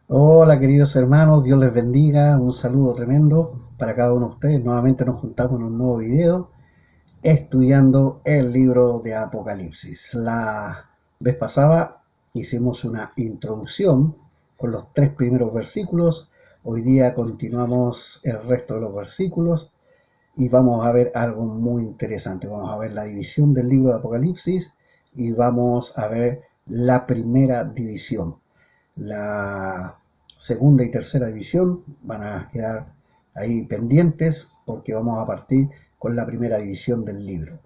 Hola queridos hermanos, Dios les bendiga, un saludo tremendo para cada uno de ustedes. Nuevamente nos juntamos en un nuevo video estudiando el libro de Apocalipsis. La vez pasada hicimos una introducción con los tres primeros versículos. Hoy día continuamos el resto de los versículos y vamos a ver algo muy interesante. Vamos a ver la división del libro de Apocalipsis y vamos a ver la primera división. La segunda y tercera división van a quedar ahí pendientes porque vamos a partir con la primera división del libro.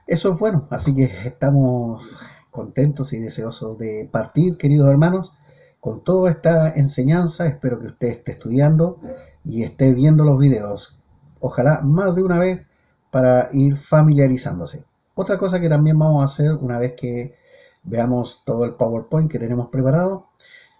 Eso es bueno, así que estamos contentos y deseosos de partir, queridos hermanos, con toda esta enseñanza. Espero que usted esté estudiando y esté viendo los videos, ojalá más de una vez, para ir familiarizándose. Otra cosa que también vamos a hacer una vez que veamos todo el PowerPoint que tenemos preparado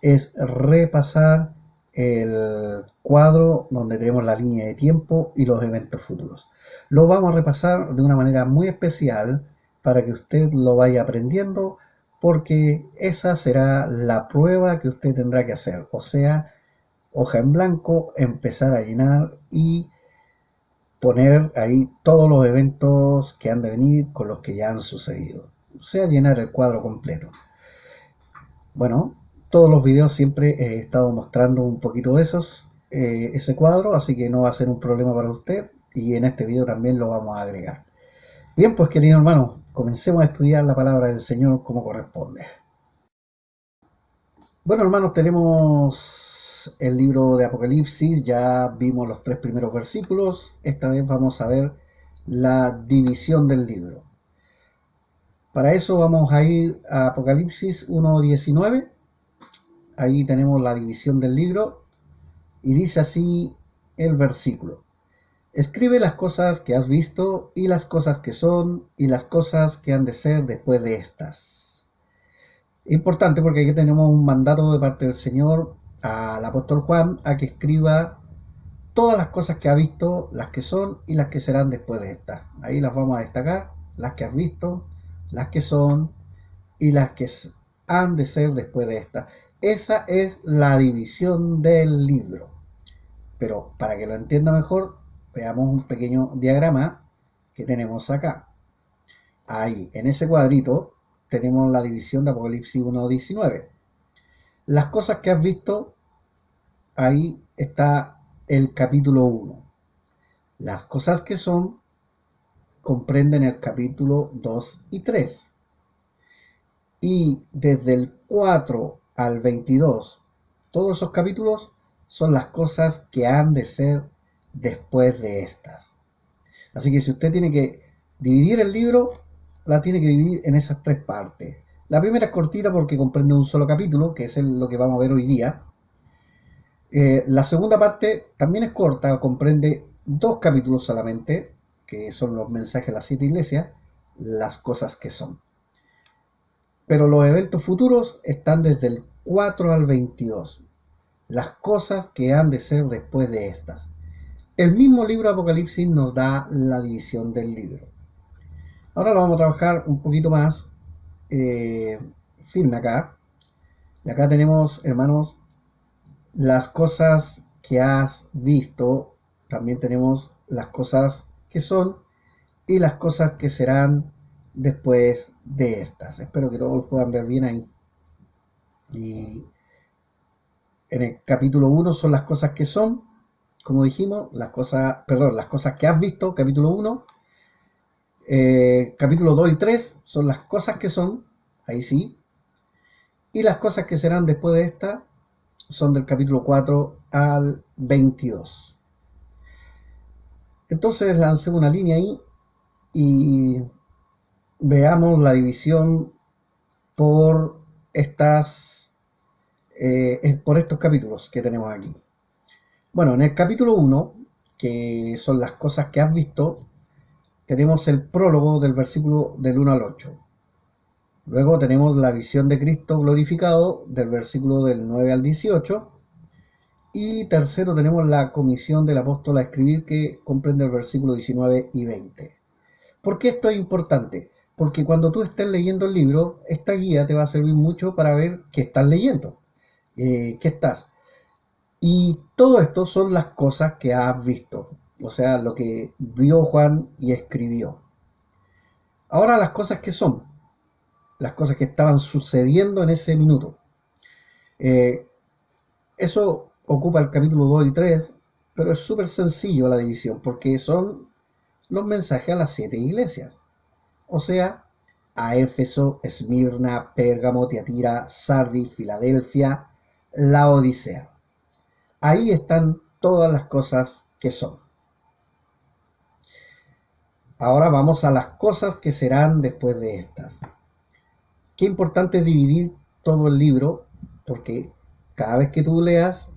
es repasar el cuadro donde tenemos la línea de tiempo y los eventos futuros. Lo vamos a repasar de una manera muy especial para que usted lo vaya aprendiendo, porque esa será la prueba que usted tendrá que hacer. O sea, hoja en blanco, empezar a llenar y poner ahí todos los eventos que han de venir con los que ya han sucedido. O sea, llenar el cuadro completo. Bueno, todos los videos siempre he estado mostrando un poquito de ese cuadro, así que no va a ser un problema para usted y en este video también lo vamos a agregar. Bien, pues queridos hermanos, comencemos a estudiar la palabra del Señor como corresponde. Bueno, hermanos, tenemos el libro de Apocalipsis, ya vimos los tres primeros versículos, esta vez vamos a ver la división del libro. Para eso vamos a ir a Apocalipsis 1:19. Ahí tenemos la división del libro y dice así el versículo: escribe las cosas que has visto y las cosas que son y las cosas que han de ser después de estas. Importante porque aquí tenemos un mandato de parte del Señor al apóstol Juan a que escriba todas las cosas que ha visto, las que son y las que serán después de estas. Ahí las vamos a destacar: las que has visto, las que son y las que han de ser después de esta. Esa es la división del libro. Pero para que lo entienda mejor, veamos un pequeño diagrama que tenemos acá. Ahí, en ese cuadrito, tenemos la división de Apocalipsis 1:19. Las cosas que has visto, ahí está el capítulo 1. Las cosas que son comprenden el capítulo 2 y 3. Y desde el 4 al 22, todos esos capítulos son las cosas que han de ser después de estas. Así que si usted tiene que dividir el libro, la tiene que dividir en esas tres partes. La primera es cortita porque comprende un solo capítulo, que es lo que vamos a ver hoy día. La segunda parte también es corta, comprende dos capítulos solamente, que son los mensajes de las siete iglesias, las cosas que son. Pero los eventos futuros están desde el 4 al 22, las cosas que han de ser después de estas. El mismo libro de Apocalipsis nos da la división del libro. Ahora lo vamos a trabajar un poquito más eh, firme acá. Y acá tenemos, hermanos, las cosas que has visto. También tenemos las cosas que son y las cosas que serán después de estas. Espero que todos lo puedan ver bien ahí. Y en el capítulo 1 son las cosas que son, como dijimos, las cosas que has visto, capítulo 1. Capítulo 2 y 3 son las cosas que son, ahí sí. Y las cosas que serán después de esta son del capítulo 4 al 22. Entonces lancé una línea ahí y veamos la división por por estos capítulos que tenemos aquí. Bueno, en el capítulo 1, que son las cosas que has visto, tenemos el prólogo del versículo del 1 al 8. Luego tenemos la visión de Cristo glorificado del versículo del 9 al 18. Y tercero tenemos la comisión del apóstol a escribir, que comprende el versículo 19 y 20. ¿Por qué esto es importante? Porque cuando tú estés leyendo el libro, esta guía te va a servir mucho para ver qué estás leyendo, qué estás. Y todo esto son las cosas que has visto, o sea, lo que vio Juan y escribió. Ahora las cosas que son, las cosas que estaban sucediendo en ese minuto. Eh, Eso ocupa el capítulo 2 y 3, pero es súper sencillo la división, porque son los mensajes a las 7 iglesias. O sea, a Éfeso, Esmirna, Pérgamo, Tiatira, Sardis, Filadelfia, la Odisea. Ahí están todas las cosas que son. Ahora vamos a las cosas que serán después de estas. Qué importante es dividir todo el libro, porque cada vez que tú leas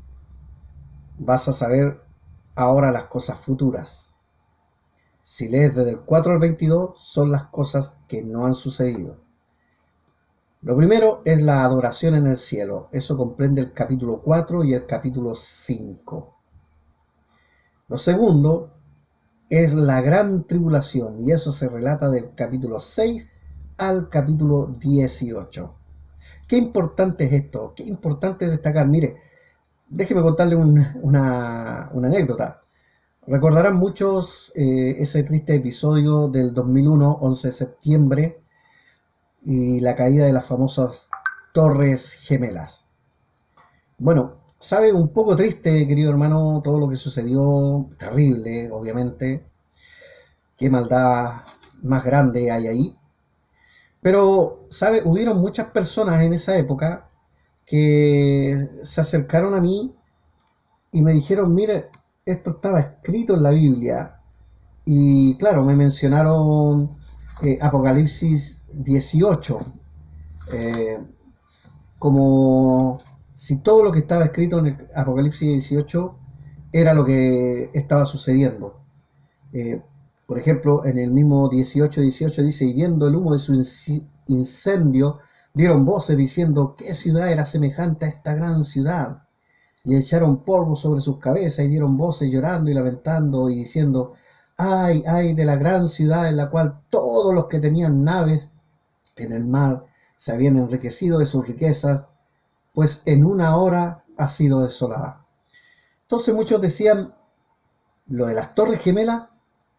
vas a saber ahora las cosas futuras. Si lees desde el 4 al 22, son las cosas que no han sucedido. Lo primero es la adoración en el cielo. Eso comprende el capítulo 4 y el capítulo 5. Lo segundo es la gran tribulación, y eso se relata del capítulo 6 al capítulo 18. Qué importante es esto, qué importante es destacar. Mire, déjeme contarle una anécdota. Recordarán muchos ese triste episodio del 2001, 11 de septiembre, y la caída de las famosas Torres Gemelas. Bueno, sabe, un poco triste, querido hermano, todo lo que sucedió, terrible, obviamente, qué maldad más grande hay ahí. Pero, sabe, hubieron muchas personas en esa época que se acercaron a mí y me dijeron, mire, esto estaba escrito en la Biblia. Y claro, me mencionaron Apocalipsis 18, eh, como si todo lo que estaba escrito en el Apocalipsis 18 era lo que estaba sucediendo. Eh, por ejemplo, en el mismo 18 dice, y viendo el humo de su incendio, dieron voces diciendo, ¿qué ciudad era semejante a esta gran ciudad? Y echaron polvo sobre sus cabezas y dieron voces llorando y lamentando y diciendo, ay, ay de la gran ciudad en la cual todos los que tenían naves en el mar se habían enriquecido de sus riquezas, pues en una hora ha sido desolada. Entonces muchos decían, lo de las Torres Gemelas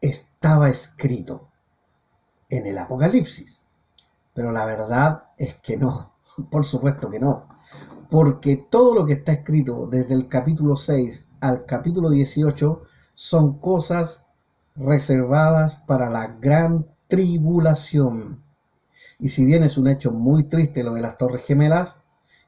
estaba escrito en el Apocalipsis, pero la verdad es que no, por supuesto que no, porque todo lo que está escrito desde el capítulo 6 al capítulo 18 son cosas reservadas para la gran tribulación. Y si bien es un hecho muy triste lo de las Torres Gemelas,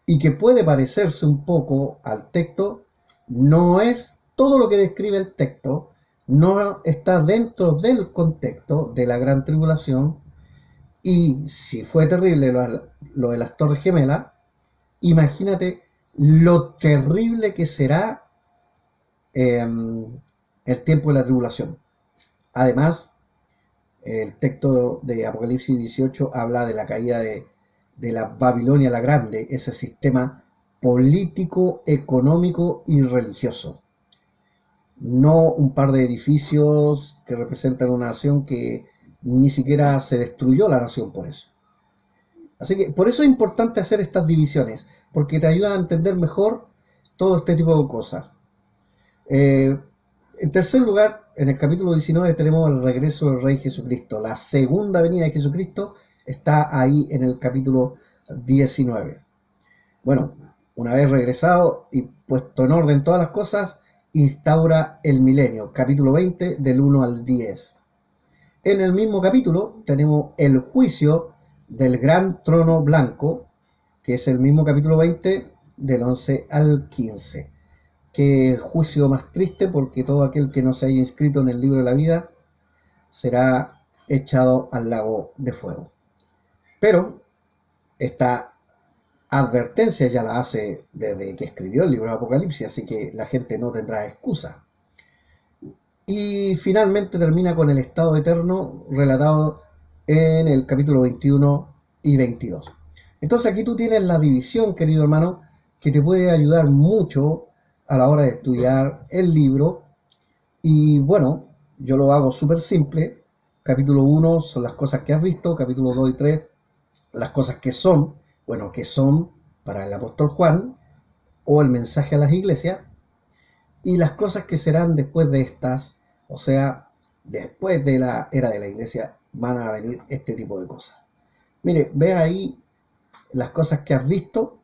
y que puede parecerse un poco al texto, no es todo lo que describe el texto, no está dentro del contexto de la gran tribulación. Y si fue terrible lo de las Torres Gemelas, imagínate lo terrible que será el tiempo de la tribulación. Además, el texto de Apocalipsis 18 habla de la caída de la Babilonia la Grande, ese sistema político, económico y religioso. No un par de edificios que representan una nación que ni siquiera se destruyó la nación por eso. Así que por eso es importante hacer estas divisiones, porque te ayuda a entender mejor todo este tipo de cosas. Eh, en tercer lugar, en el capítulo 19 tenemos el regreso del Rey Jesucristo. La segunda venida de Jesucristo está ahí en el capítulo 19. Bueno, una vez regresado y puesto en orden todas las cosas, instaura el milenio, capítulo 20 del 1 al 10. En el mismo capítulo tenemos el juicio del gran trono blanco, que es el mismo capítulo 20 del 11 al 15. Qué juicio más triste, porque todo aquel que no se haya inscrito en el libro de la vida será echado al lago de fuego. Pero esta advertencia ya la hace desde que escribió el libro de Apocalipsis, así que la gente no tendrá excusa. Y finalmente termina con el estado eterno relatado en el capítulo 21 y 22. Entonces aquí tú tienes la división, querido hermano, que te puede ayudar mucho a la hora de estudiar el libro. Y bueno, yo lo hago súper simple. Capítulo 1 son las cosas que has visto, capítulo 2 y 3 las cosas que son, bueno, que son para el apóstol Juan, o el mensaje a las iglesias. y las cosas que serán después de estas, o sea, después de la era de la iglesia, van a venir este tipo de cosas. Mire, ve ahí las cosas que has visto,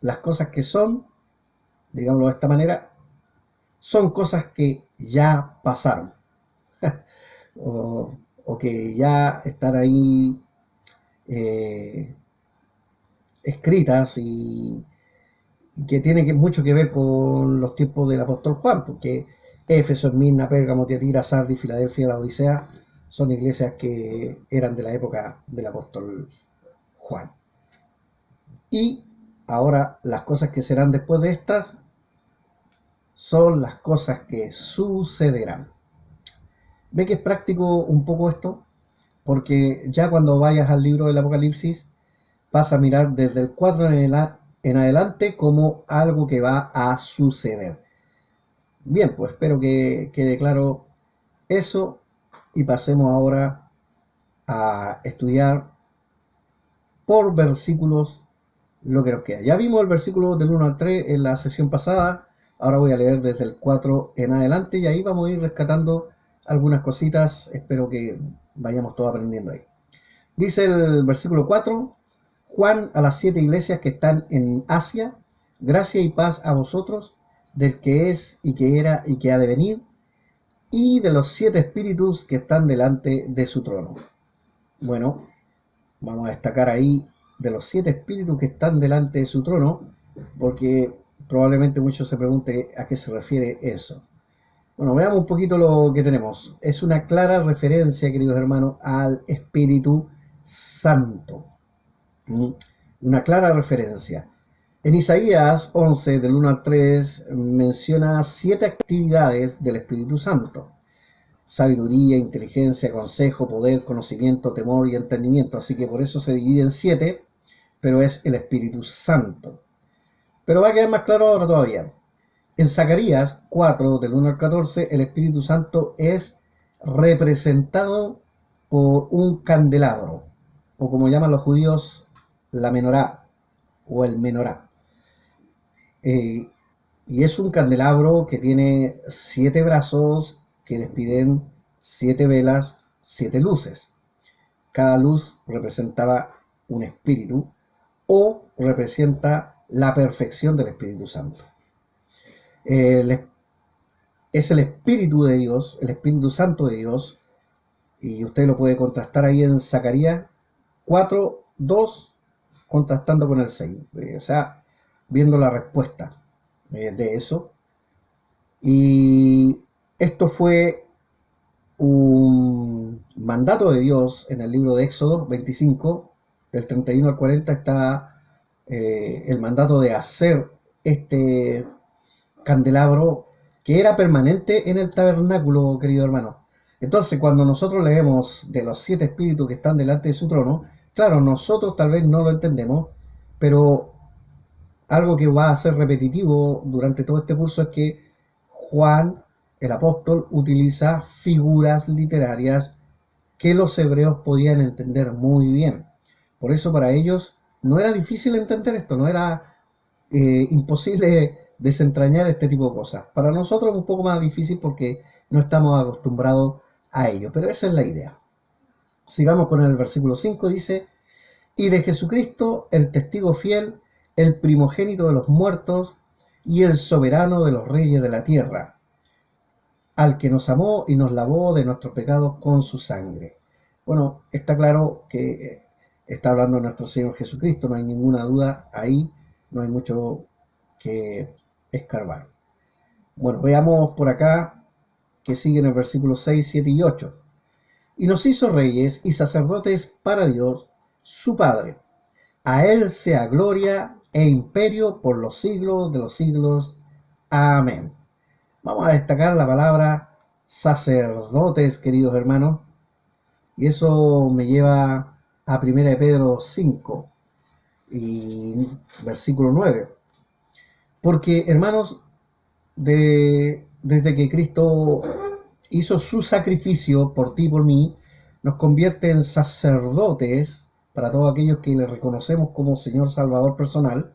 las cosas que son, digámoslo de esta manera, son cosas que ya pasaron o que ya están ahí eh, escritas y que tiene mucho que ver con los tiempos del apóstol Juan, porque Éfeso, Esmirna, Pérgamo, Tiatira, Sardis, Filadelfia, la Odisea son iglesias que eran de la época del apóstol Juan. Y ahora las cosas que serán después de estas son las cosas que sucederán. ¿Ve que es práctico un poco esto? Porque ya cuando vayas al libro del Apocalipsis vas a mirar desde el 4 en adelante como algo que va a suceder. Bien, pues espero que quede claro eso y pasemos ahora a estudiar por versículos lo que nos queda. Ya vimos el versículo del 1 al 3 en la sesión pasada, ahora voy a leer desde el 4 en adelante y ahí vamos a ir rescatando algunas cositas, espero que vayamos todos aprendiendo ahí. Dice el versículo 4, Juan a las 7 iglesias que están en Asia, gracia y paz a vosotros, del que es y que era y que ha de venir, y de los 7 espíritus que están delante de su trono. Bueno, vamos a destacar ahí de los 7 espíritus que están delante de su trono, porque probablemente muchos se pregunten a qué se refiere eso. Bueno, veamos un poquito lo que tenemos. Es una clara referencia, queridos hermanos, al Espíritu Santo. Una clara referencia. En Isaías 11, del 1 al 3, menciona 7 actividades del Espíritu Santo. Sabiduría, inteligencia, consejo, poder, conocimiento, temor y entendimiento. Así que por eso se divide en 7, pero es el Espíritu Santo. Pero va a quedar más claro ahora todavía. En Zacarías 4, del 1 al 14, el Espíritu Santo es representado por un candelabro, o como llaman los judíos, la menorá, o el menorá. Y es un candelabro que tiene 7 brazos que despiden 7 velas, 7 luces. Cada luz representaba un espíritu o representa la perfección del Espíritu Santo. Es el Espíritu de Dios, el Espíritu Santo de Dios, y usted lo puede contrastar ahí en Zacarías 4, 2, contrastando con el 6, o sea, viendo la respuesta de eso. Y esto fue un mandato de Dios en el libro de Éxodo 25, del 31 al 40, está el mandato de hacer este candelabro que era permanente en el tabernáculo, querido hermano. Entonces, cuando nosotros leemos de los 7 espíritus que están delante de su trono, claro, nosotros tal vez no lo entendemos, pero algo que va a ser repetitivo durante todo este curso es que Juan, el apóstol, utiliza figuras literarias que los hebreos podían entender muy bien. Por eso para ellos no era difícil entender esto, no era imposible desentrañar este tipo de cosas. Para nosotros es un poco más difícil porque no estamos acostumbrados a ello, pero esa es la idea. Sigamos con el versículo 5, dice, y de Jesucristo, el testigo fiel, el primogénito de los muertos y el soberano de los reyes de la tierra, al que nos amó y nos lavó de nuestros pecados con su sangre. Bueno, está claro que está hablando de nuestro Señor Jesucristo, no hay ninguna duda ahí, no hay mucho que escarbar. Bueno, veamos por acá que sigue en el versículo 6, 7 y 8. Y nos hizo reyes y sacerdotes para Dios, su Padre. A Él sea gloria e imperio por los siglos de los siglos. Amén. Vamos a destacar la palabra sacerdotes, queridos hermanos. Y eso me lleva a 1 de Pedro 5 y versículo 9. Porque, hermanos, desde que Cristo hizo su sacrificio por ti y por mí, nos convierte en sacerdotes para todos aquellos que le reconocemos como Señor Salvador personal.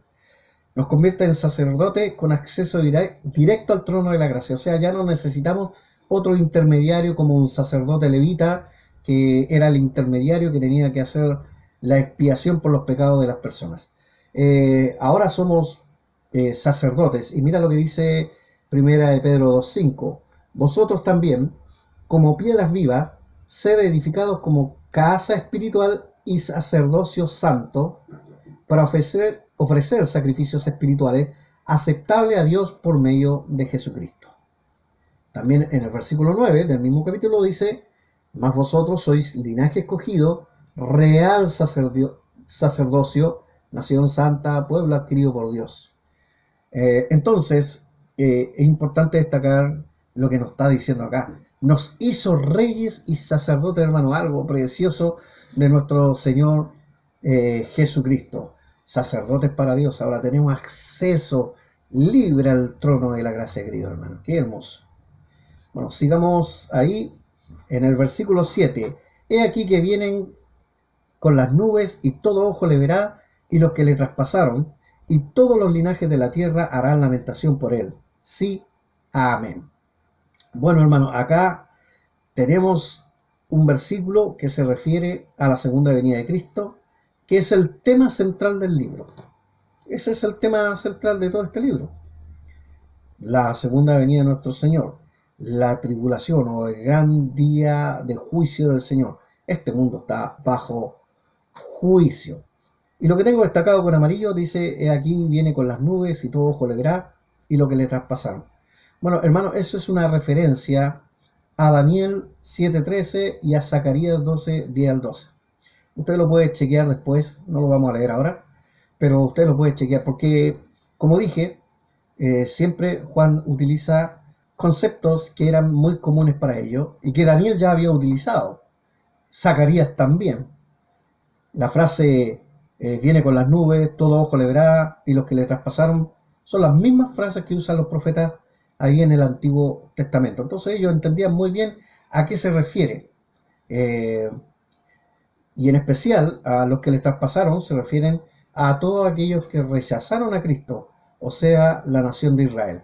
Nos convierte en sacerdote con acceso directo al trono de la gracia. O sea, ya no necesitamos otro intermediario como un sacerdote levita, que era el intermediario que tenía que hacer la expiación por los pecados de las personas. Ahora somos sacerdotes. Y mira lo que dice Primera de Pedro 2:5. Vosotros también, como piedras vivas, sed edificados como casa espiritual y sacerdocio santo, para ofrecer sacrificios espirituales aceptables a Dios por medio de Jesucristo. También en el versículo 9 del mismo capítulo dice: mas vosotros sois linaje escogido, real sacerdocio, nación santa, pueblo adquirido por Dios. Entonces, es importante destacar lo que nos está diciendo acá. Nos hizo reyes y sacerdotes, hermano, algo precioso de nuestro Señor Jesucristo. Sacerdotes para Dios. Ahora tenemos acceso libre al trono de la gracia, querido hermano. Qué hermoso. Bueno, sigamos ahí en el versículo 7. He aquí que vienen con las nubes y todo ojo le verá, y los que le traspasaron, y todos los linajes de la tierra harán lamentación por él. Sí, amén. Bueno, hermano, acá tenemos un versículo que se refiere a la segunda venida de Cristo, que es el tema central del libro. Ese es el tema central de todo este libro. La segunda venida de nuestro Señor, la tribulación o el gran día de juicio del Señor. Este mundo está bajo juicio. Y lo que tengo destacado con amarillo dice: aquí viene con las nubes y todo ojo le verá, y lo que le traspasaron. Bueno, hermano, eso es una referencia a Daniel 7:13 y a Zacarías 12:10 al 12. Usted lo puede chequear después, no lo vamos a leer ahora, pero usted lo puede chequear porque, como dije, siempre Juan utiliza conceptos que eran muy comunes para ellos y que Daniel ya había utilizado. Zacarías también. La frase viene con las nubes, todo ojo le verá, y los que le traspasaron, son las mismas frases que usan los profetas ahí en el Antiguo Testamento. Entonces ellos entendían muy bien a qué se refiere. Y en especial a los que le traspasaron se refieren a todos aquellos que rechazaron a Cristo, o sea, la nación de Israel.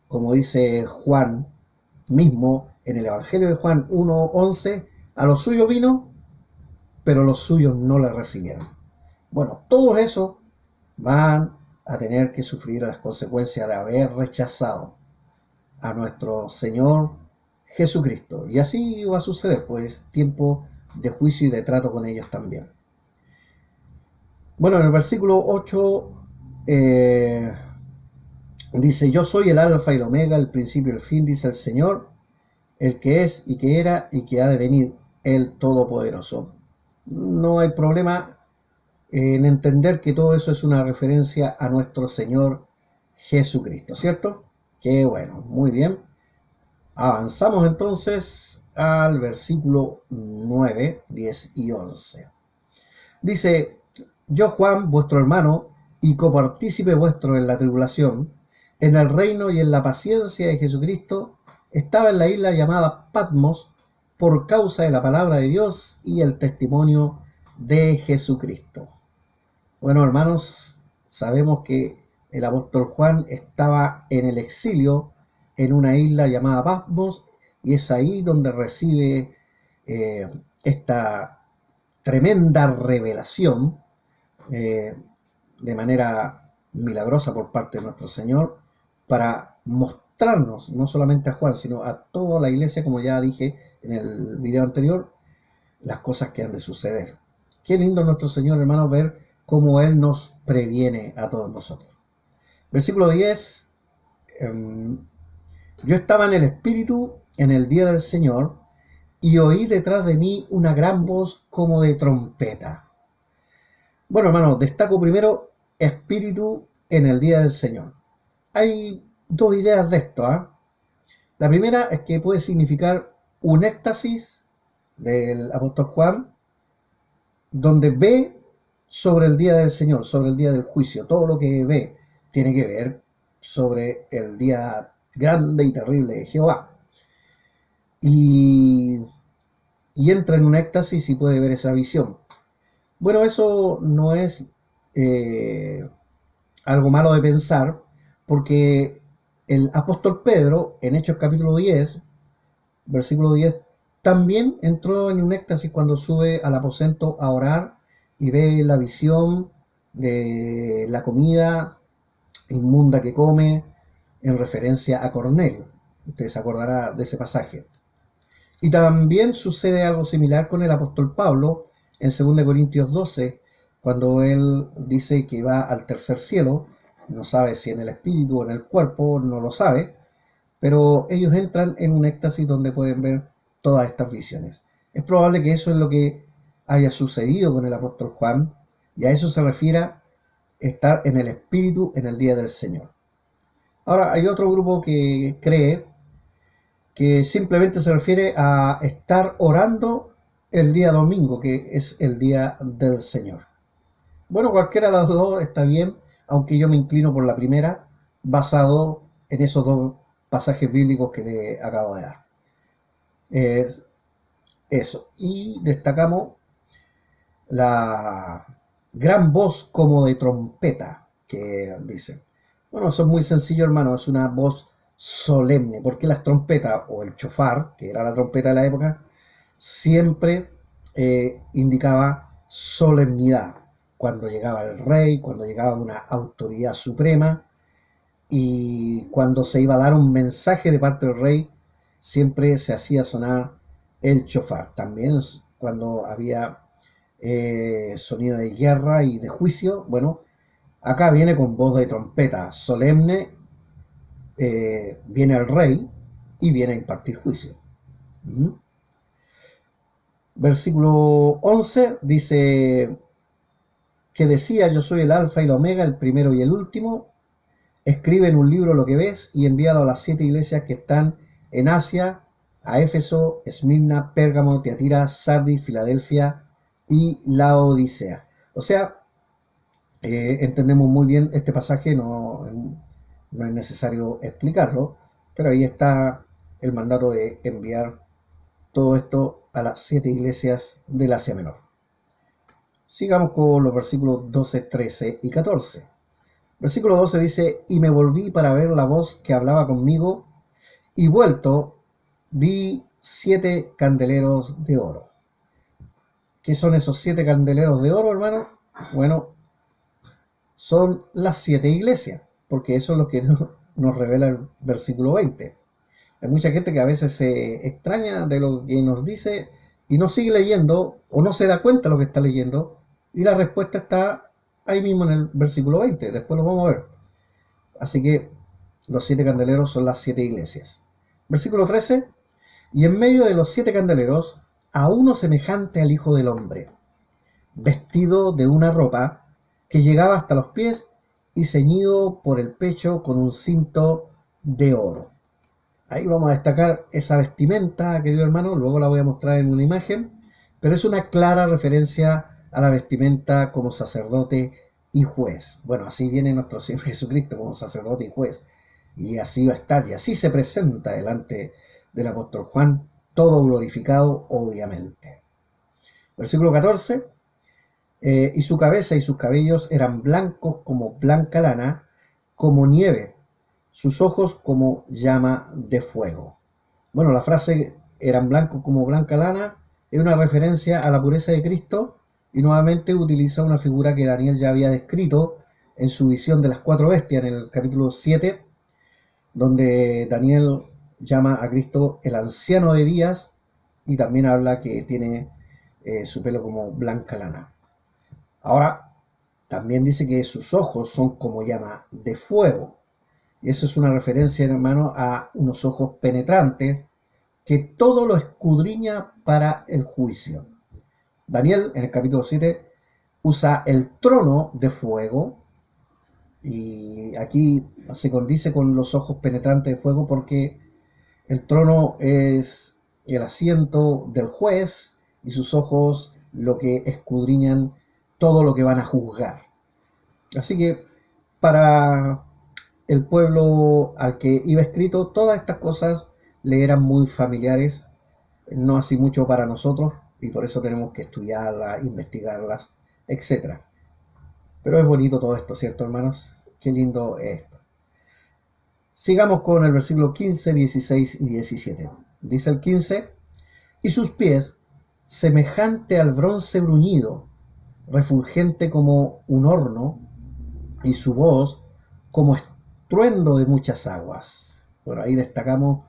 Como dice Juan mismo en el Evangelio de Juan 1:11, a los suyos vino, pero los suyos no le recibieron. Bueno, todos esos van a tener que sufrir las consecuencias de haber rechazado a nuestro Señor Jesucristo. Y así va a suceder, pues tiempo de juicio y de trato con ellos también. Bueno, en el versículo 8 dice: yo soy el alfa y el omega, el principio y el fin, dice el Señor, el que es y que era y que ha de venir, el Todopoderoso. No hay problema en entender que todo eso es una referencia a nuestro Señor Jesucristo, ¿cierto? Qué bueno, muy bien. Avanzamos entonces al versículo 9, 10 y 11. Dice: yo, Juan, vuestro hermano, y copartícipe vuestro en la tribulación, en el reino y en la paciencia de Jesucristo, estaba en la isla llamada Patmos por causa de la palabra de Dios y el testimonio de Jesucristo. Bueno, hermanos, sabemos que el apóstol Juan estaba en el exilio en una isla llamada Patmos, y es ahí donde recibe esta tremenda revelación de manera milagrosa por parte de nuestro Señor, para mostrarnos no solamente a Juan, sino a toda la iglesia, como ya dije en el video anterior, las cosas que han de suceder. Qué lindo nuestro Señor, hermanos, ver cómo Él nos previene a todos nosotros. Versículo 10. Yo estaba en el Espíritu en el día del Señor, y oí detrás de mí una gran voz como de trompeta. Bueno, hermano, destaco primero Espíritu en el día del Señor. Hay dos ideas de esto. La primera es que puede significar un éxtasis del apóstol Juan, donde ve sobre el día del Señor, sobre el día del juicio. Todo lo que ve tiene que ver sobre el día grande y terrible de Jehová. Y entra en un éxtasis y puede ver esa visión. Bueno, eso no es algo malo de pensar, porque el apóstol Pedro, en Hechos capítulo 10, versículo 10, también entró en un éxtasis cuando sube al aposento a orar y ve la visión de la comida inmunda que come, en referencia a Cornelio. Usted se acordará de ese pasaje. Y también sucede algo similar con el apóstol Pablo en 2 Corintios 12, cuando él dice que va al tercer cielo, no sabe si en el espíritu o en el cuerpo, no lo sabe, pero ellos entran en un éxtasis donde pueden ver todas estas visiones. Es probable que eso es lo que haya sucedido con el apóstol Juan, y a eso se refiere estar en el espíritu en el día del Señor. Ahora, hay otro grupo que cree que simplemente se refiere a estar orando el día domingo, que es el día del Señor. Bueno, cualquiera de las dos está bien, aunque yo me inclino por la primera, basado en esos dos pasajes bíblicos que le acabo de dar. Eso. Y destacamos la gran voz como de trompeta que dice. Bueno, eso es muy sencillo, hermano, es una voz solemne, porque las trompetas o el chofar, que era la trompeta de la época, siempre indicaba solemnidad, cuando llegaba el rey, cuando llegaba una autoridad suprema y cuando se iba a dar un mensaje de parte del rey, siempre se hacía sonar el chofar. También cuando había sonido de guerra y de juicio, bueno, acá viene con voz de trompeta solemne, viene el rey y viene a impartir juicio. Versículo 11 dice que decía: yo soy el alfa y la omega, el primero y el último. Escribe en un libro lo que ves y envíalo a las 7 iglesias que están en Asia, a Éfeso, Esmirna, Pérgamo, Tiatira, Sardis, Filadelfia y Laodicea. O sea, entendemos muy bien este pasaje, no es necesario explicarlo, pero ahí está el mandato de enviar todo esto a las 7 iglesias del Asia Menor. Sigamos con los versículos 12, 13 y 14. Versículo 12 dice: y me volví para ver la voz que hablaba conmigo, y vuelto vi 7 candeleros de oro. ¿Qué son esos 7 candeleros de oro, hermano? Bueno, son las 7 iglesias, porque eso es lo que nos revela el versículo 20. Hay mucha gente que a veces se extraña de lo que nos dice y no sigue leyendo o no se da cuenta de lo que está leyendo, y la respuesta está ahí mismo en el versículo 20, después lo vamos a ver. Así que los 7 candeleros son las 7 iglesias. Versículo 13: y en medio de los 7 candeleros, a uno semejante al Hijo del Hombre, vestido de una ropa que llegaba hasta los pies y ceñido por el pecho con un cinto de oro. Ahí vamos a destacar esa vestimenta, querido hermano, luego la voy a mostrar en una imagen, pero es una clara referencia a la vestimenta como sacerdote y juez. Bueno, así viene nuestro Señor Jesucristo como sacerdote y juez, y así va a estar, y así se presenta delante del apóstol Juan, todo glorificado, obviamente. Versículo 14: y su cabeza y sus cabellos eran blancos como blanca lana, como nieve, sus ojos como llama de fuego. Bueno, la frase eran blancos como blanca lana es una referencia a la pureza de Cristo, y nuevamente utiliza una figura que Daniel ya había descrito en su visión de las 4 bestias en el capítulo 7, donde Daniel llama a Cristo el anciano de días, y también habla que tiene su pelo como blanca lana. Ahora, también dice que sus ojos son como llama de fuego. Y eso es una referencia, hermano, a unos ojos penetrantes que todo lo escudriña para el juicio. Daniel, en el capítulo 7, usa el trono de fuego, y aquí se condice con los ojos penetrantes de fuego porque el trono es el asiento del juez y sus ojos lo que escudriñan todo lo que van a juzgar. Así que para el pueblo al que iba escrito, todas estas cosas le eran muy familiares, no así mucho para nosotros, y por eso tenemos que estudiarlas, investigarlas, etc. Pero es bonito todo esto, ¿cierto, hermanos? Qué lindo es esto. Sigamos con el versículo 15, 16 y 17. Dice el 15, y sus pies, semejante al bronce bruñido, refulgente como un horno, y su voz como estruendo de muchas aguas. Bueno, ahí destacamos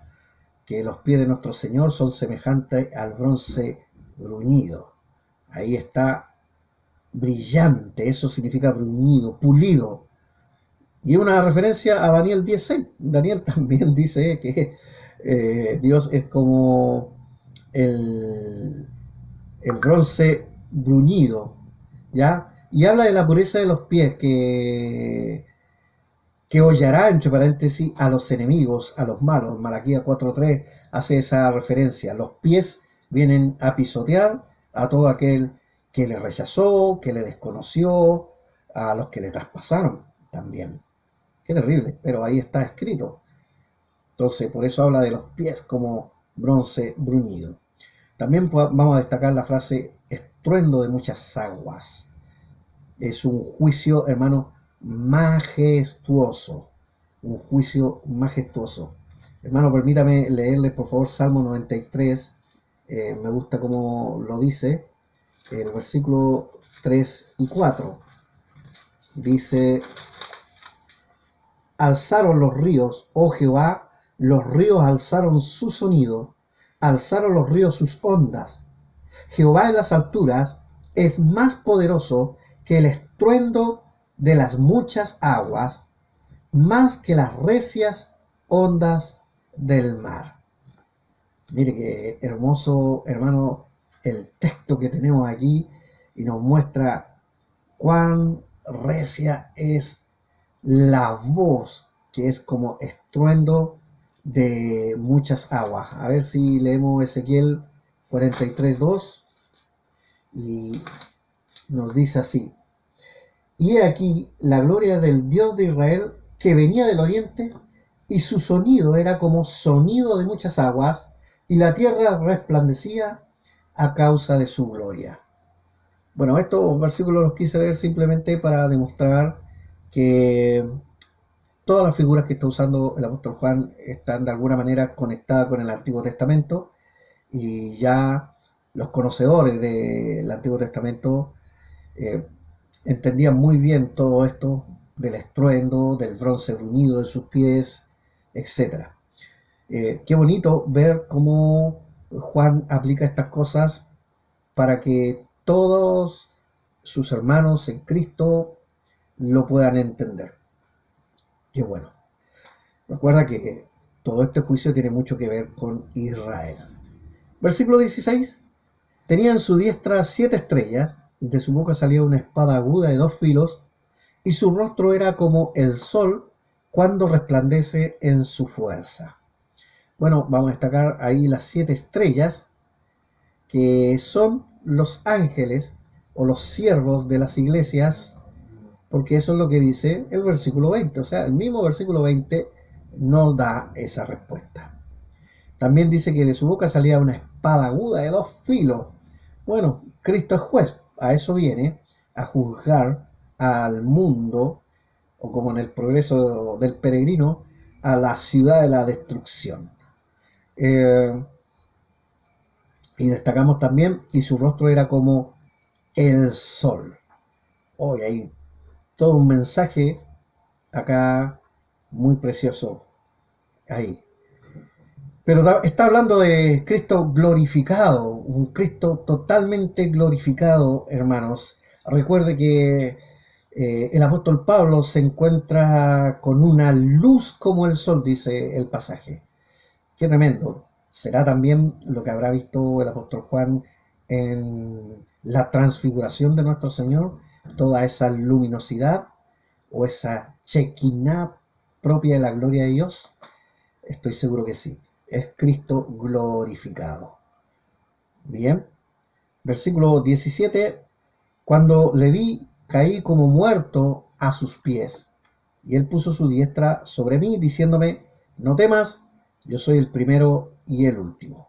que los pies de nuestro Señor son semejantes al bronce bruñido. Ahí está brillante, eso significa bruñido, pulido. Y una referencia a Daniel 10:6. Daniel también dice que Dios es como el, el bronce bruñido, ¿ya? Y habla de la pureza de los pies, que hollará, entre paréntesis, a los enemigos, a los malos. Malaquías 4:3 hace esa referencia. Los pies vienen a pisotear a todo aquel que le rechazó, que le desconoció, a los que le traspasaron también. Qué terrible, pero ahí está escrito. Entonces, por eso habla de los pies como bronce bruñido. También vamos a destacar la frase estruendo de muchas aguas. Es un juicio, hermano, majestuoso. Un juicio majestuoso. Hermano, permítame leerles por favor Salmo 93. Me gusta cómo lo dice. El versículo 3 y 4. Dice, alzaron los ríos, oh Jehová, los ríos alzaron su sonido, alzaron los ríos sus ondas. Jehová en las alturas es más poderoso que el estruendo de las muchas aguas, más que las recias ondas del mar. Mire qué hermoso, hermano, el texto que tenemos aquí y nos muestra cuán recia es la voz, que es como estruendo de muchas aguas. A ver si leemos Ezequiel 43:2 y nos dice así: y he aquí la gloria del Dios de Israel que venía del oriente, y su sonido era como sonido de muchas aguas, y la tierra resplandecía a causa de su gloria. Bueno, estos versículos los quise leer simplemente para demostrar que todas las figuras que está usando el apóstol Juan están de alguna manera conectadas con el Antiguo Testamento, y ya los conocedores del Antiguo Testamento entendían muy bien todo esto del estruendo, del bronce bruñido de sus pies, etc. Qué bonito ver cómo Juan aplica estas cosas para que todos sus hermanos en Cristo lo puedan entender. Qué bueno. Recuerda que todo este juicio tiene mucho que ver con Israel. Versículo 16. Tenía en su diestra 7 estrellas, de su boca salía una espada aguda de 2 filos, y su rostro era como el sol cuando resplandece en su fuerza. Bueno, vamos a destacar ahí las 7 estrellas, que son los ángeles o los siervos de las iglesias, porque eso es lo que dice el versículo 20. O sea, el mismo versículo 20 nos da esa respuesta. También dice que de su boca salía una espada aguda de 2 filos. Bueno, Cristo es juez, a eso viene, a juzgar al mundo, o como en el progreso del peregrino, a la ciudad de la destrucción. Y destacamos también, y su rostro era como el sol. Hoy hay todo un mensaje acá muy precioso ahí. Pero está hablando de Cristo glorificado, un Cristo totalmente glorificado, hermanos. Recuerde que el apóstol Pablo se encuentra con una luz como el sol, dice el pasaje. Qué tremendo. ¿Será también lo que habrá visto el apóstol Juan en la transfiguración de nuestro Señor? Toda esa luminosidad o esa chequiná propia de la gloria de Dios. Estoy seguro que sí. Es Cristo glorificado. Bien. Versículo 17. Cuando le vi, caí como muerto a sus pies. Y él puso su diestra sobre mí, diciéndome, no temas, yo soy el primero y el último.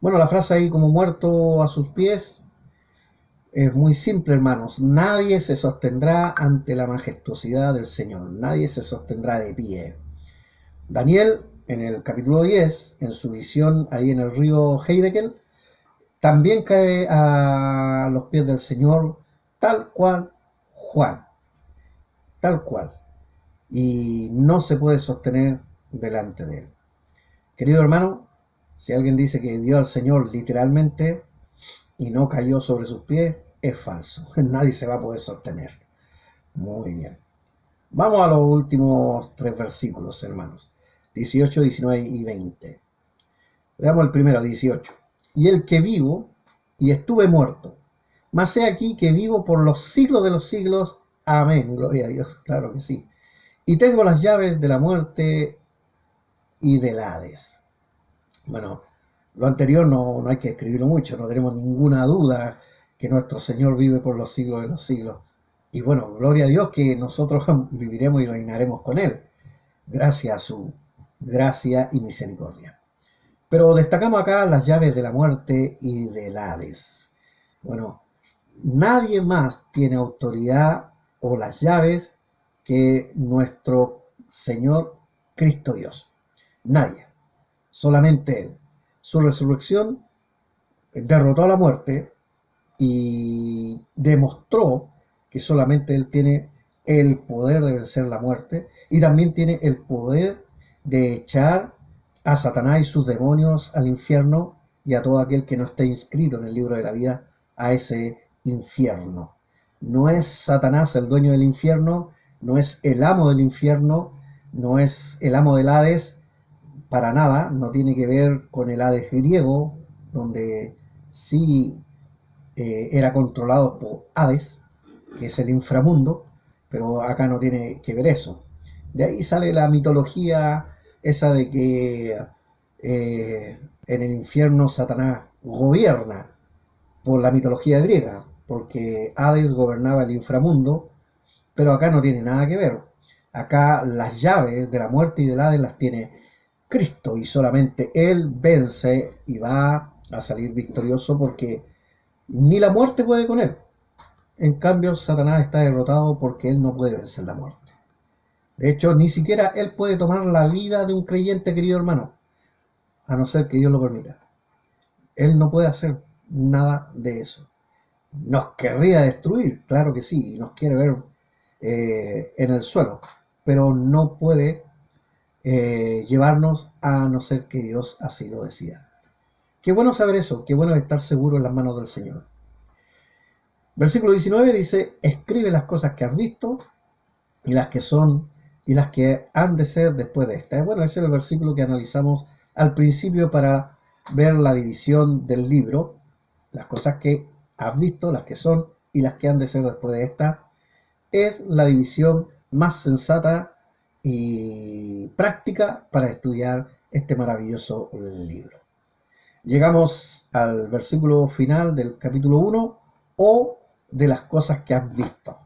Bueno, la frase ahí como muerto a sus pies Es muy simple, hermanos. Nadie se sostendrá ante la majestuosidad del Señor. Nadie se sostendrá de pie. Daniel, en el capítulo 10, en su visión ahí en el río Heidekel, también cae a los pies del Señor, tal cual Juan, tal cual. Y no se puede sostener delante de él. Querido hermano, si alguien dice que vio al Señor literalmente y no cayó sobre sus pies, es falso. Nadie se va a poder sostener. Muy bien. Vamos a los últimos 3 versículos, hermanos. 18, 19 y 20. Veamos el primero, 18. Y el que vivo, y estuve muerto, mas he aquí que vivo por los siglos de los siglos. Amén. Gloria a Dios. Claro que sí. Y tengo las llaves de la muerte y del Hades. Bueno, lo anterior no hay que escribirlo mucho, no tenemos ninguna duda que nuestro Señor vive por los siglos de los siglos. Y bueno, gloria a Dios que nosotros viviremos y reinaremos con Él, gracias a su gracia y misericordia. Pero destacamos acá las llaves de la muerte y del Hades. Bueno, nadie más tiene autoridad o las llaves que nuestro Señor Cristo Dios. Nadie, solamente Él. Su resurrección derrotó a la muerte y demostró que solamente Él tiene el poder de vencer la muerte y también tiene el poder de echar a Satanás y sus demonios al infierno y a todo aquel que no esté inscrito en el libro de la vida a ese infierno. No es Satanás el dueño del infierno, no es el amo del infierno, no es el amo del Hades, para nada, no tiene que ver con el Hades griego, donde sí era controlado por Hades, que es el inframundo, pero acá no tiene que ver eso. De ahí sale la mitología esa de que en el infierno Satanás gobierna por la mitología griega, porque Hades gobernaba el inframundo, pero acá no tiene nada que ver. Acá las llaves de la muerte y del Hades las tiene Cristo y solamente Él vence y va a salir victorioso porque ni la muerte puede con Él. En cambio, Satanás está derrotado porque Él no puede vencer la muerte. De hecho, ni siquiera Él puede tomar la vida de un creyente, querido hermano, a no ser que Dios lo permita. Él no puede hacer nada de eso. Nos querría destruir, claro que sí, y nos quiere ver en el suelo, pero no puede llevarnos a no ser que Dios así lo decida. Qué bueno saber eso, qué bueno estar seguro en las manos del Señor. Versículo 19 dice, escribe las cosas que has visto y las que son y las que han de ser después de esta. Bueno, ese es el versículo que analizamos al principio para ver la división del libro, las cosas que has visto, las que son y las que han de ser después de esta. Es la división más sensata y práctica para estudiar este maravilloso libro. Llegamos al versículo final del capítulo 1, o de las cosas que has visto.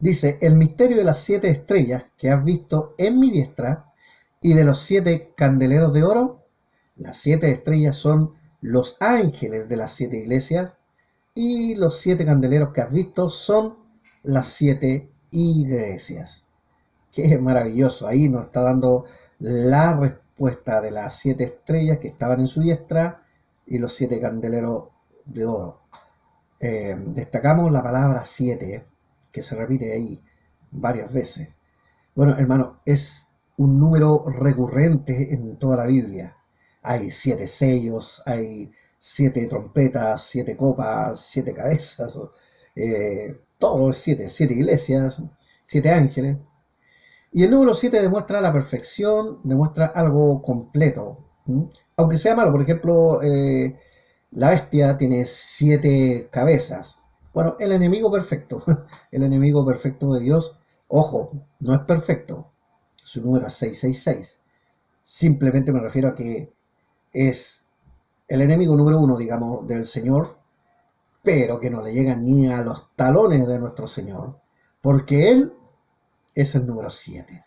Dice, el misterio de las 7 estrellas que has visto en mi diestra y de los 7 candeleros de oro. Las 7 estrellas son los ángeles de las 7 iglesias y los 7 candeleros que has visto son las 7 iglesias. Qué maravilloso, ahí nos está dando la respuesta de las 7 estrellas que estaban en su diestra y los 7 candeleros de oro. Destacamos la palabra 7, que se repite ahí varias veces. Bueno, hermano, es un número recurrente en toda la Biblia. Hay 7 sellos, hay 7 trompetas, 7 copas, 7 cabezas, todo es 7, 7 iglesias, 7 ángeles. Y el número 7 demuestra la perfección, demuestra algo completo. Aunque sea malo, por ejemplo, la bestia tiene 7 cabezas. Bueno, el enemigo perfecto, el enemigo perfecto de Dios, ojo, no es perfecto. Su número es 666. Simplemente me refiero a que es el enemigo número 1, digamos, del Señor, pero que no le llega ni a los talones de nuestro Señor, porque Él es el número 7.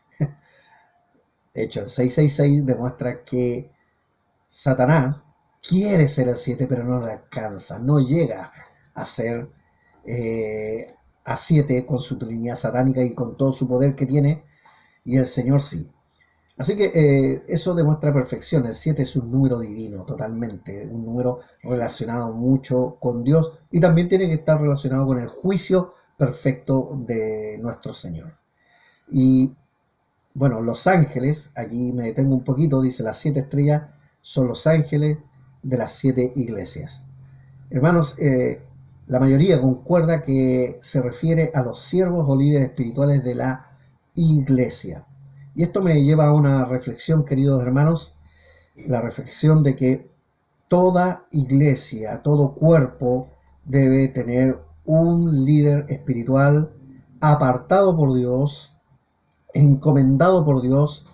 De hecho, el 666 demuestra que Satanás quiere ser el 7, pero no le alcanza, no llega a ser a 7 con su trinidad satánica y con todo su poder que tiene, y el Señor sí. Así que eso demuestra perfección. El 7 es un número divino, totalmente, un número relacionado mucho con Dios y también tiene que estar relacionado con el juicio perfecto de nuestro Señor. Y bueno, los ángeles, aquí me detengo un poquito, dice las 7 estrellas son los ángeles de las 7 iglesias. Hermanos, la mayoría concuerda que se refiere a los siervos o líderes espirituales de la iglesia. Y esto me lleva a una reflexión, queridos hermanos, la reflexión de que toda iglesia, todo cuerpo debe tener un líder espiritual apartado por Dios, encomendado por Dios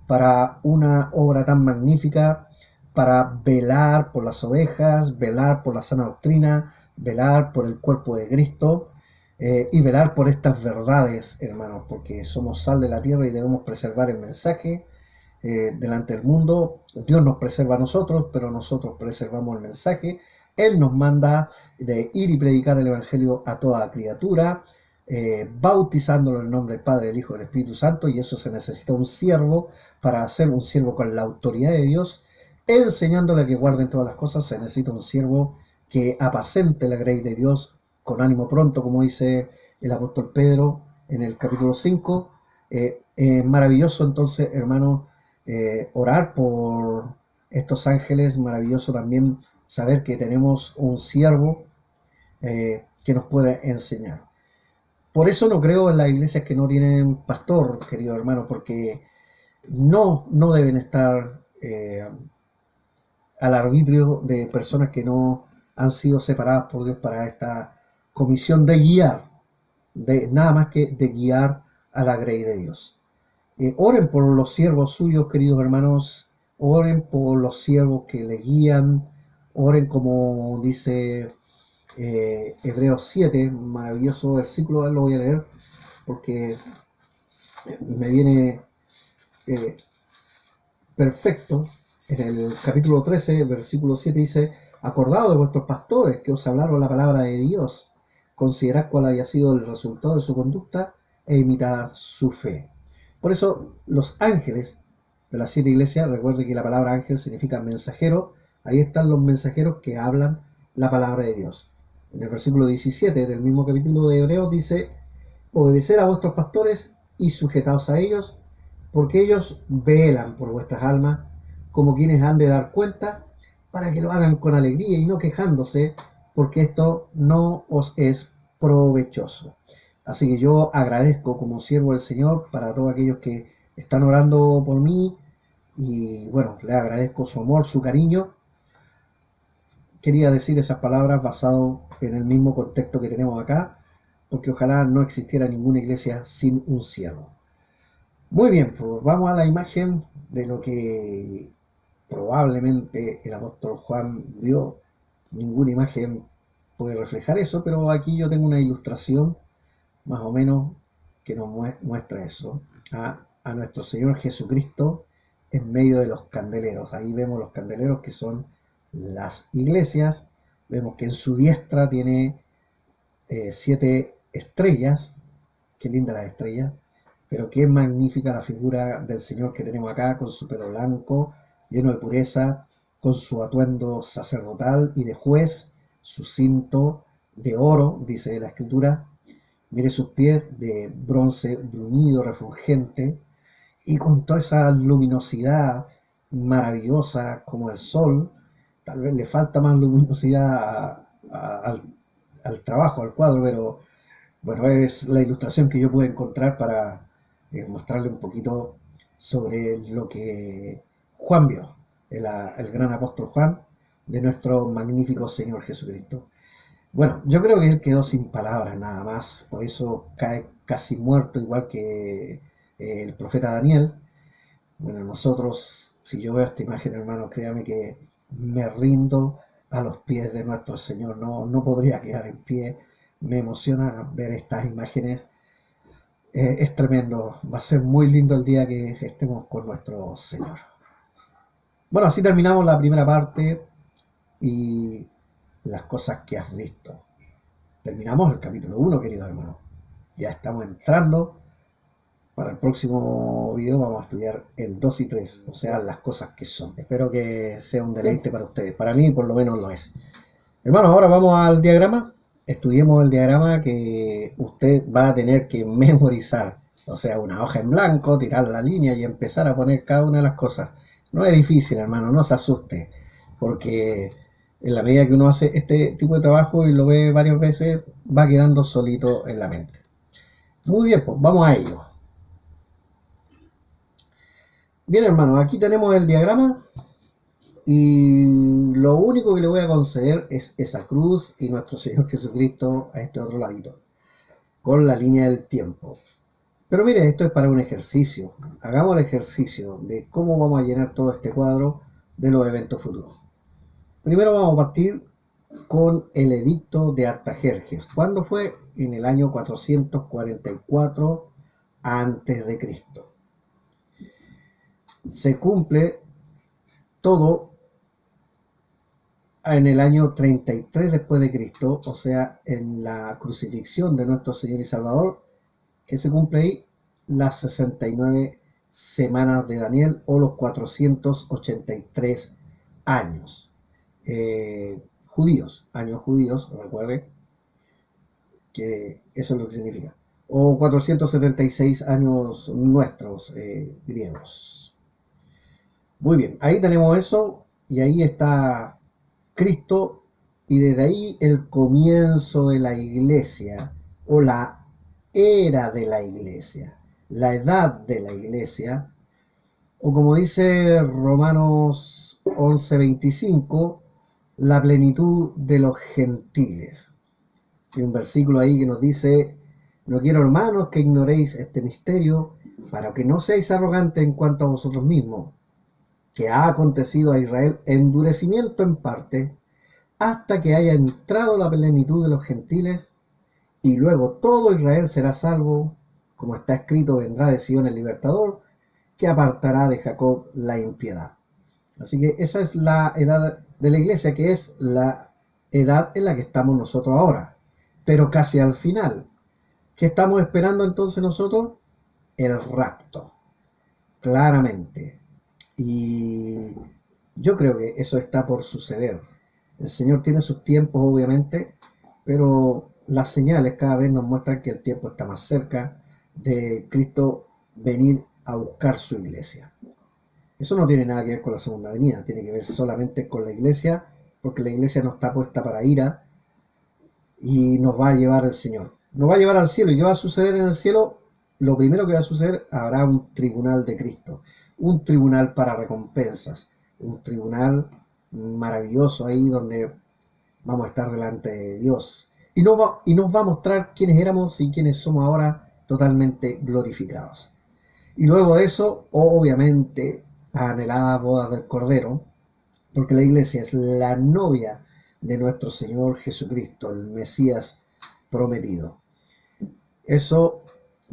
para una obra tan magnífica, para velar por las ovejas, velar por la sana doctrina, velar por el cuerpo de Cristo y velar por estas verdades, hermanos, porque somos sal de la tierra y debemos preservar el mensaje delante del mundo. Dios nos preserva a nosotros, pero nosotros preservamos el mensaje. Él nos manda de ir y predicar el Evangelio a toda criatura, bautizándolo en el nombre del Padre, del Hijo y del Espíritu Santo, y eso se necesita un siervo para hacer un siervo con la autoridad de Dios, enseñándole a que guarden todas las cosas. Se necesita un siervo que apacente la grey de Dios con ánimo pronto, como dice el apóstol Pedro en el capítulo 5. Maravilloso entonces, hermano, orar por estos ángeles, maravilloso también saber que tenemos un siervo que nos puede enseñar. Por eso no creo en las iglesias que no tienen pastor, querido hermano, porque no deben estar al arbitrio de personas que no han sido separadas por Dios para esta comisión de guiar, de nada más que de guiar a la grey de Dios. Oren por los siervos suyos, queridos hermanos, oren por los siervos que le guían, oren como dice Hebreos 7, maravilloso versículo, lo voy a leer porque me viene perfecto. En el capítulo 13, versículo 7 dice: acordaos de vuestros pastores que os hablaron la palabra de Dios, considerad cuál haya sido el resultado de su conducta e imitad su fe. Por eso los ángeles de las 7 iglesias, recuerden que la palabra ángel significa mensajero, ahí están los mensajeros que hablan la palabra de Dios. En el versículo 17 del mismo capítulo de Hebreos dice: obedecer a vuestros pastores y sujetaos a ellos, porque ellos velan por vuestras almas, como quienes han de dar cuenta, para que lo hagan con alegría y no quejándose, porque esto no os es provechoso. Así que yo agradezco como siervo del Señor para todos aquellos que están orando por mí, y bueno, les agradezco su amor, su cariño. Quería decir esas palabras basado en el mismo contexto que tenemos acá, porque ojalá no existiera ninguna iglesia sin un siervo. Muy bien, pues vamos a la imagen de lo que probablemente el apóstol Juan vio. Ninguna imagen puede reflejar eso, pero aquí yo tengo una ilustración más o menos que nos muestra eso, a nuestro Señor Jesucristo en medio de los candeleros. Ahí vemos los candeleros que son las iglesias. Vemos que en su diestra tiene 7 estrellas. Qué linda la estrella, pero qué magnífica la figura del Señor que tenemos acá, con su pelo blanco, lleno de pureza, con su atuendo sacerdotal y de juez, su cinto de oro, dice la Escritura. Mire sus pies de bronce bruñido, refulgente, y con toda esa luminosidad maravillosa como el sol. Tal vez le falta más luminosidad al trabajo, al cuadro, pero bueno, es la ilustración que yo pude encontrar para mostrarle un poquito sobre lo que Juan vio, el gran apóstol Juan, de nuestro magnífico Señor Jesucristo. Bueno, yo creo que él quedó sin palabras nada más, por eso cae casi muerto, igual que el profeta Daniel. Bueno, nosotros, si yo veo esta imagen, hermano, créame que me rindo a los pies de nuestro Señor, no podría quedar en pie. Me emociona ver estas imágenes. Es tremendo, va a ser muy lindo el día que estemos con nuestro Señor. Bueno, así terminamos la primera parte y las cosas que has visto. terminamos el capítulo 1, queridos hermanos. Ya estamos entrando. Para el próximo video vamos a estudiar el 2 y 3, o sea, las cosas que son. Espero que sea un deleite para ustedes. Para mí, por lo menos, lo es. Hermanos, ahora vamos al diagrama. Estudiemos el diagrama que usted va a tener que memorizar. O sea, una hoja en blanco, tirar la línea y empezar a poner cada una de las cosas. No es difícil, hermano, no se asuste. Porque en la medida que uno hace este tipo de trabajo y lo ve varias veces, va quedando solito en la mente. Muy bien, pues vamos a ello. Bien, hermano, aquí tenemos el diagrama y lo único que le voy a conceder es esa cruz y nuestro Señor Jesucristo a este otro ladito, con la línea del tiempo. Pero mire, esto es para un ejercicio. Hagamos el ejercicio de cómo vamos a llenar todo este cuadro de los eventos futuros. Primero vamos a partir con el edicto de Artajerjes. ¿Cuándo fue? En el año 444 a.C. Se cumple todo en el año 33 después de Cristo, o sea, en la crucifixión de nuestro Señor y Salvador, que se cumple ahí las 69 semanas de Daniel o los 483 años. Años judíos, recuerden que eso es lo que significa. O 476 años nuestros griegos. Muy bien, ahí tenemos eso y ahí está Cristo y desde ahí el comienzo de la iglesia o la era de la iglesia, la edad de la iglesia, o como dice Romanos 11:25, la plenitud de los gentiles. Hay un versículo ahí que nos dice: no quiero, hermanos, que ignoréis este misterio, para que no seáis arrogantes en cuanto a vosotros mismos, que ha acontecido a Israel endurecimiento en parte, hasta que haya entrado la plenitud de los gentiles, y luego todo Israel será salvo, como está escrito: vendrá de Sion el libertador, que apartará de Jacob la impiedad. Así que esa es la edad de la iglesia, que es la edad en la que estamos nosotros ahora, pero casi al final. ¿Qué estamos esperando entonces nosotros? El rapto, claramente. Y yo creo que eso está por suceder. El Señor tiene sus tiempos, obviamente, pero las señales cada vez nos muestran que el tiempo está más cerca de Cristo venir a buscar su iglesia. Eso no tiene nada que ver con la segunda venida, tiene que ver solamente con la iglesia, porque la iglesia no está puesta para ira y nos va a llevar el Señor. Nos va a llevar al cielo. ¿Y qué va a suceder en el cielo? Lo primero que va a suceder, habrá un tribunal de Cristo, un tribunal para recompensas, un tribunal maravilloso ahí donde vamos a estar delante de Dios. Y nos va a mostrar quiénes éramos y quiénes somos ahora, totalmente glorificados. Y luego de eso, obviamente, la anhelada boda del Cordero, porque la iglesia es la novia de nuestro Señor Jesucristo, el Mesías prometido. Eso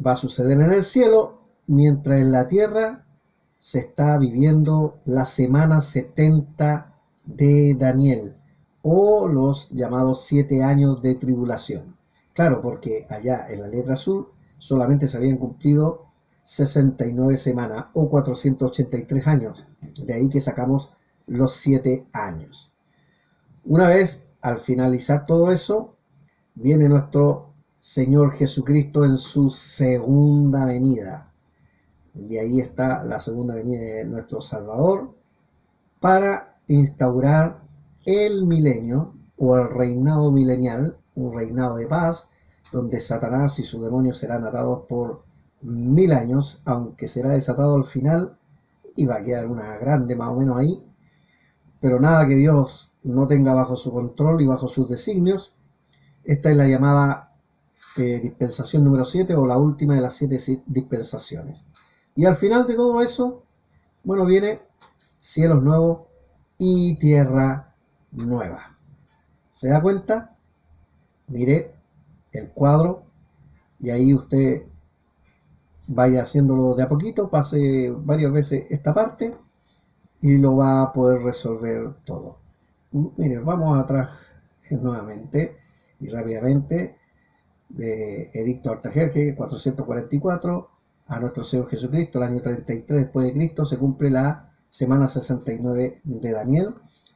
va a suceder en el cielo, mientras en la tierra se está viviendo la semana 70 de Daniel, o los llamados 7 años de tribulación. Claro, porque allá en la letra azul solamente se habían cumplido 69 semanas o 483 años. De ahí que sacamos los 7 años. Una vez al finalizar todo eso, viene nuestro Señor Jesucristo en su segunda venida. Y ahí está la segunda venida de nuestro Salvador para instaurar el milenio o el reinado milenial, un reinado de paz, donde Satanás y sus demonios serán atados por 1000 años, aunque será desatado al final y va a quedar una grande más o menos ahí, pero nada que Dios no tenga bajo su control y bajo sus designios. Esta es la llamada dispensación número 7 o la última de las 7 dispensaciones. Y al final de todo eso, bueno, viene cielos nuevos y tierra nueva. ¿Se da cuenta? Mire el cuadro y ahí usted vaya haciéndolo de a poquito, pase varias veces esta parte y lo va a poder resolver todo. Mire, vamos atrás nuevamente Y rápidamente, de Edicto Artajerje, 444, a nuestro Señor Jesucristo, el año 33 después de Cristo, se cumple la semana 69 de Daniel,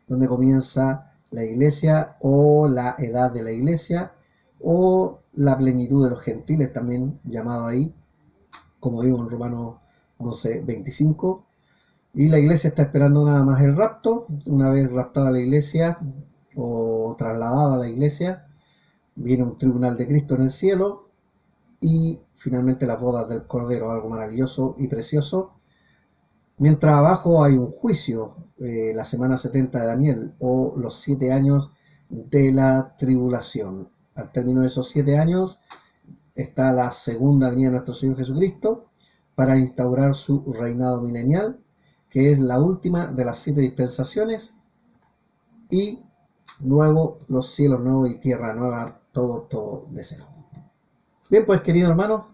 donde comienza la iglesia o la edad de la iglesia o la plenitud de los gentiles, también llamado ahí, como vimos en Romanos 11:25. Y la iglesia está esperando nada más el rapto. Una vez raptada la iglesia o trasladada a la iglesia, viene un tribunal de Cristo en el cielo y finalmente las bodas del Cordero, algo maravilloso y precioso. Mientras abajo hay un juicio, la semana 70 de Daniel, o los 7 años de la tribulación. Al término de esos 7 años está la segunda venida de nuestro Señor Jesucristo para instaurar su reinado milenial, que es la última de las 7 dispensaciones, y luego los cielos nuevos y tierra nueva, todo de cero. Bien, pues queridos hermanos,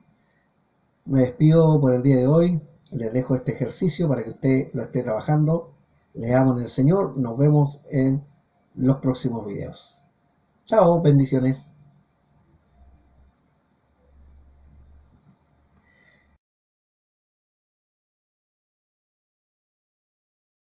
me despido por el día de hoy. Les dejo este ejercicio para que usted lo esté trabajando. Leamos en el Señor. Nos vemos en los próximos videos. Chao, bendiciones.